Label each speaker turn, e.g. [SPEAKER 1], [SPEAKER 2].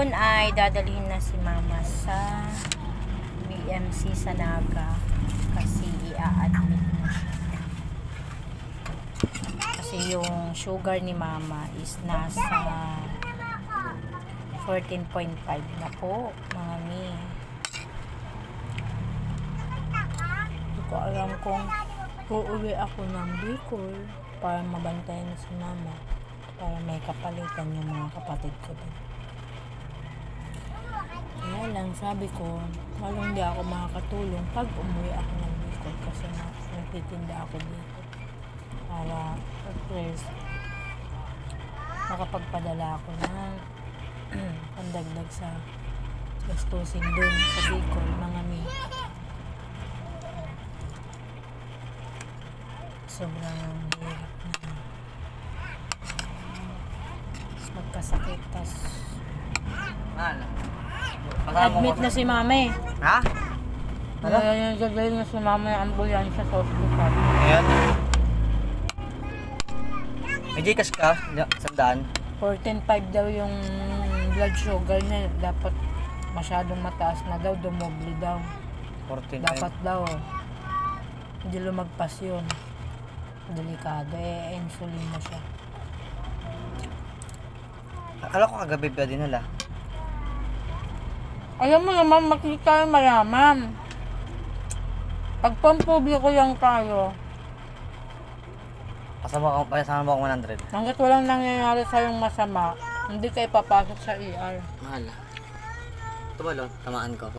[SPEAKER 1] Ngayon ay dadalhin na si mama sa BMC sa Naga kasi i-a-admit na siya. Kasi yung sugar ni mama is nasa 14.5 na po, mga mi. Hindi ko alam kung uuwi ako ng Bicol para mabantayan na si mama, para may kapalitan yung mga kapatid ko din. Kaya lang, sabi ko, walang hindi ako makakatulong pag umuwi ako ng Bicol kasi nagtitinda ako dito para at least makapagpadala ako ng pandagdag sa gastusin dun sa Bicol, mga mi. Sobrang hirap na magkasakit, tas admit na si mama eh.
[SPEAKER 2] Ha? Ano?
[SPEAKER 1] Dadalhin na si mama yung ambulansya sa hospital.
[SPEAKER 2] Ayan. May Gcash ka? Sandaan?
[SPEAKER 1] 14.5 daw yung blood sugar niya. Dapat masyadong mataas na daw, dumoble daw.
[SPEAKER 2] 14.
[SPEAKER 1] Dapat daw hindi lumagpas yun. Delikado eh, insulin na siya.
[SPEAKER 2] Akala ko kagabi pa din nila.
[SPEAKER 1] Alam mo naman, makita yung mayaman. Pag pampubliko lang tayo,
[SPEAKER 2] Pasama mo ako 100.
[SPEAKER 1] hanggat walang nangyayari sa'yong masama, hindi ka ipapasok sa ER.
[SPEAKER 2] Mahal. Ito ba lo? Tamaan ko.